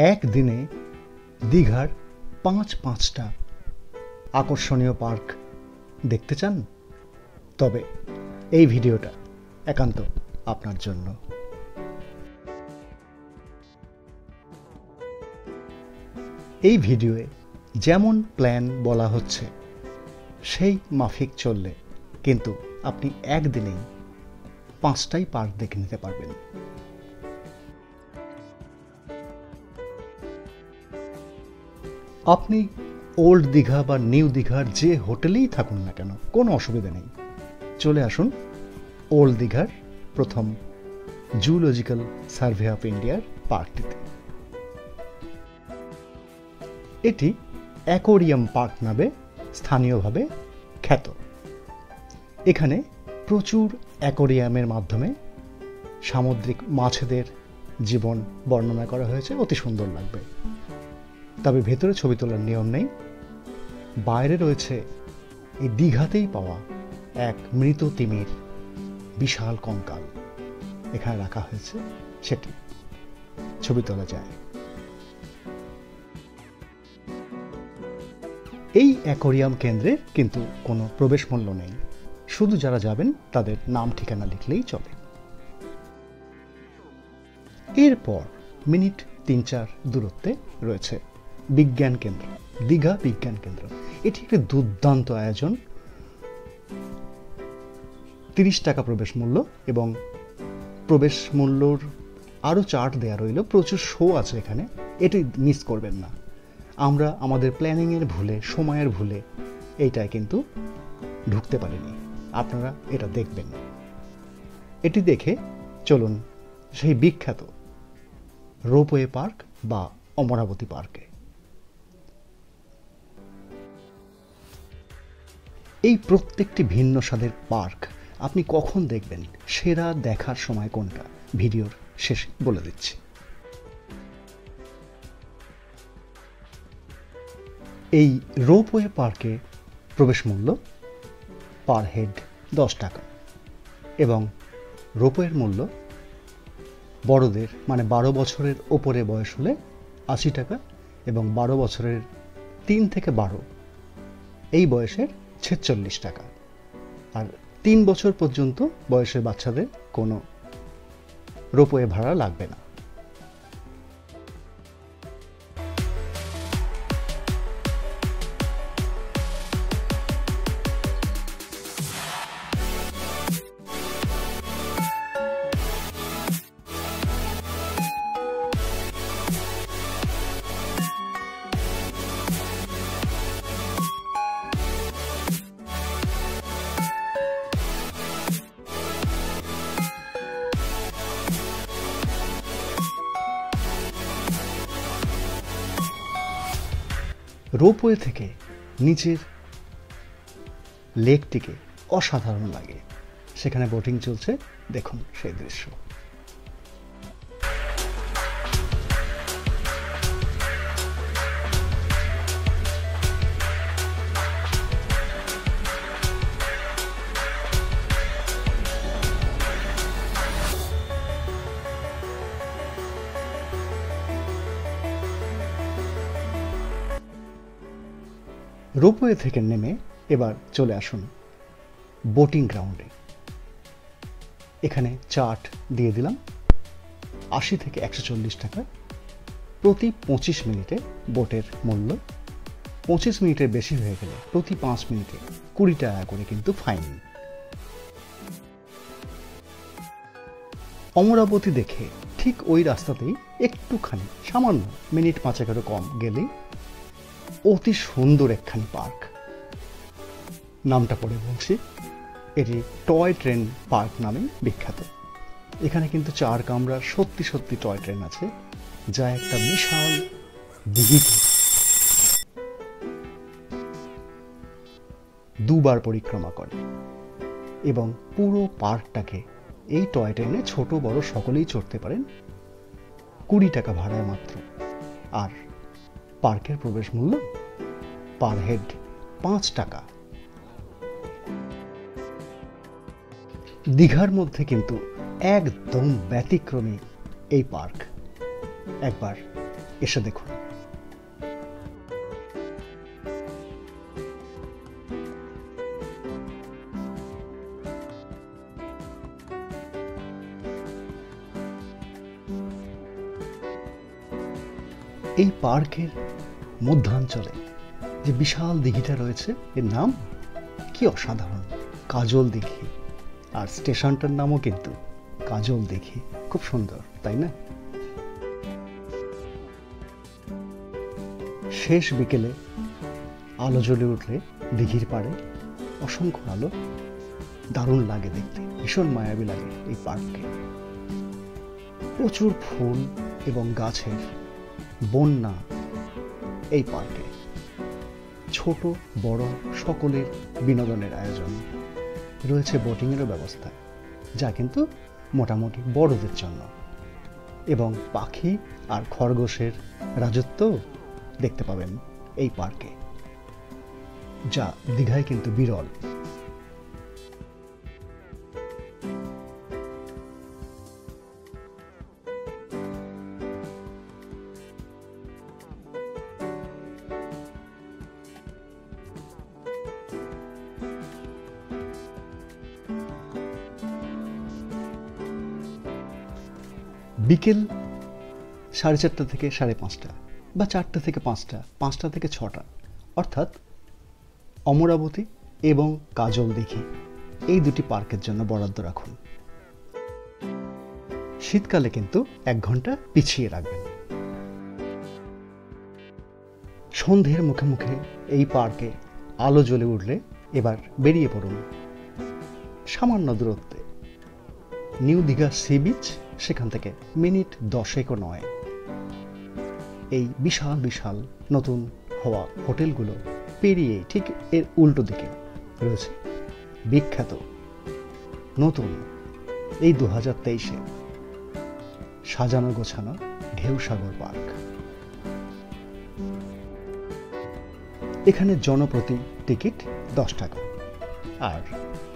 একদিনে দীঘার পাঁচটা আকর্ষণীয় পার্ক দেখতে চান? তবে এই ভিডিওটা একান্ত আপনার জন্য। এই ভিডিওয়ে যেমন প্ল্যান বলা হচ্ছে সেই মাফিক চললে কিন্তু আপনি একদিনেই 5টাই পার্ক দেখে নিতে পারবেন। আপনি ওল্ড দীঘা বা নিউ দীঘার যে হোটেলেই থাকুন না কেন, কোনো অসুবিধা নেই, চলে আসুন ওল্ড দীঘার প্রথম জুলজিক্যাল সার্ভে অফ ইন্ডিয়ার পার্কটিতে। এটি অ্যাকোরিয়াম পার্ক নামে স্থানীয়ভাবে খ্যাত। এখানে প্রচুর অ্যাকোরিয়ামের মাধ্যমে সামুদ্রিক মাছেদের জীবন বর্ণনা করা হয়েছে, অতি সুন্দর লাগবে। তবে ভেতরে ছবি তোলার নিয়ম নেই। বাইরে রয়েছে এই দীঘাতেই পাওয়া এক মৃত তিমির বিশাল কঙ্কাল, এখানে রাখা হয়েছে, সেটি ছবি তোলা যায়। এই অ্যাকোরিয়াম কেন্দ্রে কিন্তু কোনো প্রবেশ মূল্য নেই, শুধু যারা যাবেন তাদের নাম ঠিকানা লিখলেই চলে। এরপর মিনিট 3-4 দূরত্বে রয়েছে বিজ্ঞান কেন্দ্র, দীঘা বিজ্ঞান কেন্দ্র। এটি একটি দুর্দান্ত আয়োজন। 30 টাকা প্রবেশ মূল্য এবং প্রবেশ মূল্যর আরও চার্ট দেওয়া রইল। প্রচুর শো আছে এখানে, এটি মিস করবেন না। আমরা আমাদের প্ল্যানিংয়ের ভুলে, সময়ের ভুলে এইটায় কিন্তু ঢুকতে পারিনি। আপনারা এটা দেখবেন। এটি দেখে চলুন সেই বিখ্যাত রোপওয়ে পার্ক বা অমরাবতী পার্কে। এই প্রত্যেকটি ভিন্ন স্বাদের পার্ক আপনি কখন দেখবেন, সেরা দেখার সময় কোনটা, ভিডিওর শেষে বলে দিচ্ছি। এই রোপওয়ে পার্কে প্রবেশ মূল্য পার হেড 10 টাকা এবং রোপওয়ের মূল্য বড়দের মানে 12 বছরের ওপরে বয়স হলে 80 টাকা এবং 12 বছরের 3 থেকে 12 এই বয়সের 46 টাকা। আর 3 বছর পর্যন্ত বয়সের বাচ্চাদের কোনো রোপওয়ে ভাড়া লাগবে না। রোপওয়ে থেকে নিচের লেকটিকে অসাধারণ লাগে, সেখানে বোটিং চলছে, দেখুন সেই দৃশ্য। রোপওয়ে থেকে নেমে এবার চলে আসুন বোটিং গ্রাউন্ডে। এখানে চার্ট দিয়ে দিলাম। 80 থেকে 140 টাকা প্রতি 25 মিনিটে বোটের মূল্য। 25 মিনিটের বেশি হয়ে গেলে প্রতি 5 মিনিটে 20 টাকা করে কিন্তু ফাইন। অমরাবতী দেখে ঠিক ওই রাস্তাতেই একটুখানি সামান্য মিনিট 5 কম গেলেই অতি সুন্দর একখানি পার্ক। নামটা পড়ে বলছি, এটি টয় ট্রেন পার্ক নামে বিখ্যাত। এখানে কিন্তু 4 কামরার সত্যি টয় ট্রেন আছে, যা একটা বিশাল দিঘিকে 2বার পরিক্রমা করে এবং পুরো পার্কটাকে এই টয় ট্রেনে ছোট বড় সকলেই চড়তে পারেন। 20 টাকা ভাড়ায় মাত্র। আর পার্কের প্রবেশ মূল্য পার হেড 5 টাকা। দীঘার মধ্যে কিন্তু একদম ব্যতিক্রমী এই পার্ক। একবার এসে দেখুন। এই পার্কের মধ্যাঞ্চলে যে বিশাল দিঘিটা রয়েছে, এর নাম কি অসাধারণ, কাজল দিঘি। আর স্টেশনটার নামও কিন্তু কাজল দিঘি। খুব সুন্দর, তাই না? শেষ বিকেলে আলো জ্বলে উঠলে দিঘির পাড়ে অসংখ্য আলো, দারুণ লাগে দেখতে, ভীষণ মায়াবী লাগে এই পার্ককে। প্রচুর ফুল এবং গাছের বন্যা এই পার্কে। ছোট বড় সকলের বিনোদনের আয়োজন রয়েছে, বোটিংয়েরও ব্যবস্থা, যা কিন্তু মোটামুটি বড়দের জন্য। এবং পাখি আর খরগোশের রাজত্ব দেখতে পাবেন এই পার্কে, যা দীঘায় কিন্তু বিরল। বিকেল 4:30 থেকে 5:30 বা 4টে থেকে 5টা, 5টা থেকে 6টা, অর্থাৎ অমরাবতী এবং কাজল দিঘি এই দুটি পার্কের জন্য বরাদ্দ রাখুন। শীতকালে কিন্তু 1 ঘন্টা পিছিয়ে রাখবেন। সন্ধ্যের মুখে মুখে এই পার্কে আলো জ্বলে উঠলে এবার বেরিয়ে পড়ুন সামান্য দূরত্বে নিউ দীঘা সি বিচ। সেখান থেকে মিনিট 10 নয় এই বিশাল বিশাল নতুন হওয়া হোটেলগুলো পেরিয়ে ঠিক এর উল্টো দিকে রয়েছে বিখ্যাত নতুন এই 2023-এ সাজানো গোছানো ঢেউসাগর পার্ক। এখানে জনপ্রতি টিকিট 10 টাকা। আর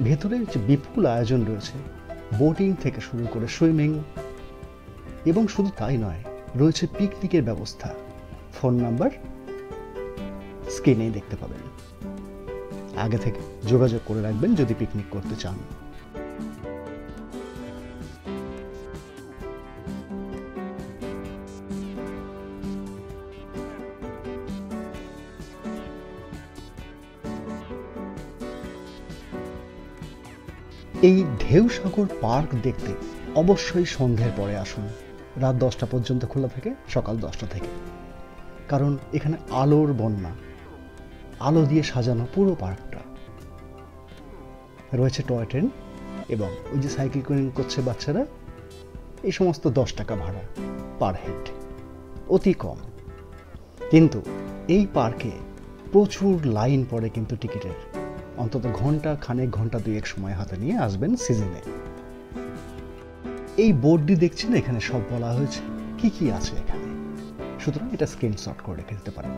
ভেতরে যে বিপুল আয়োজন রয়েছে, বোটিং থেকে শুরু করে সুইমিং, এবং শুধু তাই নয়, রয়েছে পিকনিকের ব্যবস্থা। ফোন নাম্বার স্ক্রিনেই দেখতে পাবেন। আগে থেকে যোগাযোগ করে রাখবেন যদি পিকনিক করতে চান। এই ঢেউসাগর পার্ক দেখতে অবশ্যই সন্ধ্যের পরে আসুন। রাত 10টা পর্যন্ত খোলা থাকে, সকাল 10টা থেকে। কারণ এখানে আলোর বন্যা, আলো দিয়ে সাজানো পুরো পার্কটা। রয়েছে টয় ট্রেন এবং ওই যে সাইকেল করছে বাচ্চারা, এই সমস্ত 10 টাকা ভাড়া পার হেড, অতি কম। কিন্তু এই পার্কে প্রচুর লাইন পড়ে কিন্তু টিকিটের। অন্তত ঘন্টা খানেক, ঘন্টা 2-1 সময় হাতে নিয়ে আসবেন সিজনে। এই বোর্ডটি দেখছেন, এখানে সব বলা হয়েছে কি কি আছে এখানে, সুতরাং এটা স্ক্রিনশট করে রেখে দিতে পারেন।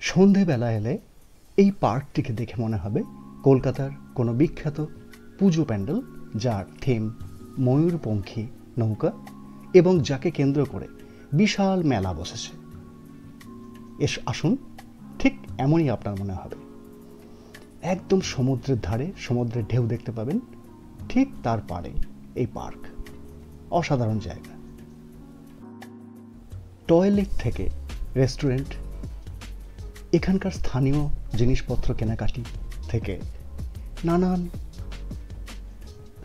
সন্ধেবেলা এলে এই পার্কটিকে দেখে মনে হবে কলকাতার কোনো বিখ্যাত পুজো প্যান্ডেল, যার থিম ময়ূরপঙ্খী নৌকা এবং যাকে কেন্দ্র করে বিশাল মেলা বসেছে। আসুন, ঠিক এমনই আপনার মনে হবে। একদম সমুদ্রের ধারে সমুদ্রের ঢেউ দেখতে পাবেন, ঠিক তার পাড়ে এই পার্ক। অসাধারণ জায়গা। টয়লেট থেকে রেস্টুরেন্ট, এখানকার স্থানীয় জিনিসপত্র কেনাকাটি থেকে নানান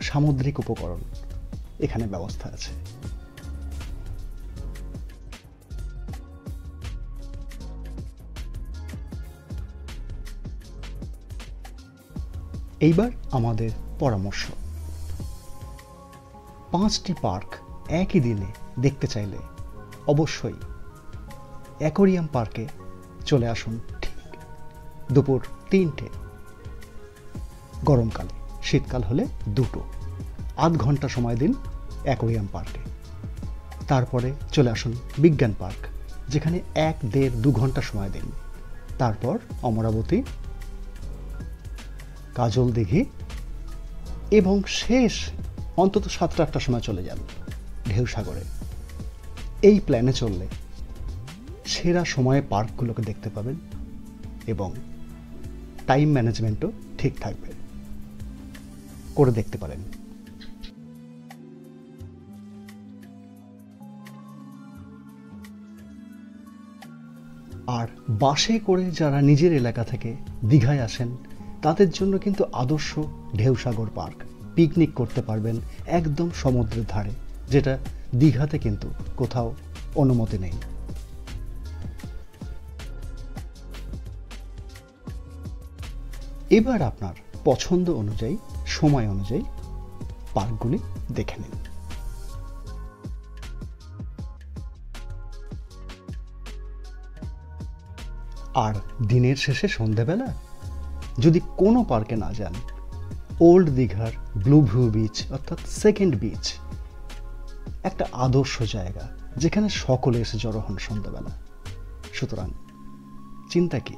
সামুদ্রিক উপকরণ এখানে ব্যবস্থা আছে। এইবার আমাদের পরামর্শ। 5টি পার্ক একই দিনে দেখতে চাইলে অবশ্যই অ্যাকোয়ারিয়াম পার্কে চলে আসুন ঠিক দুপুর 3টে, গরমকালে। শীতকাল হলে 2টো। আধ ঘন্টা সময় দিন অ্যাকোয়ারিয়াম পার্কে। তারপরে চলে আসুন বিজ্ঞান পার্ক, যেখানে 1, 1.5, 2 ঘন্টা সময় দিন। তারপর অমরাবতী কাজল দিঘি এবং শেষ অন্তত 7টা-8টার সময় চলে যান ঢেউসাগরে। এই প্ল্যানে চললে সেরা সময়ে পার্কগুলোকে দেখতে পাবেন এবং টাইম ম্যানেজমেন্টও ঠিক থাকবে। করে দেখতে পারেন। আর বাসে করে যারা নিজের এলাকা থেকে দীঘায় আসেন তাদের জন্য কিন্তু আদর্শ ঢেউসাগর পার্ক। পিকনিক করতে পারবেন একদম সমুদ্রের ধারে, যেটা দীঘাতে কিন্তু কোথাও অনুমতি নেই। এবার আপনার পছন্দ অনুযায়ী, সময় অনুযায়ী পার্কগুলি দেখে নিন। আর দিনের শেষে সন্ধেবেলা যদি কোনো পার্কে না যান, ওল্ড দীঘার ব্লু ভিউ বিচ অর্থাৎ সেকেন্ড বিচ একটা আদর্শ জায়গা, যেখানে সকলে এসে জড়ো হন সন্ধ্যাবেলা। সুতরাং চিন্তা কি?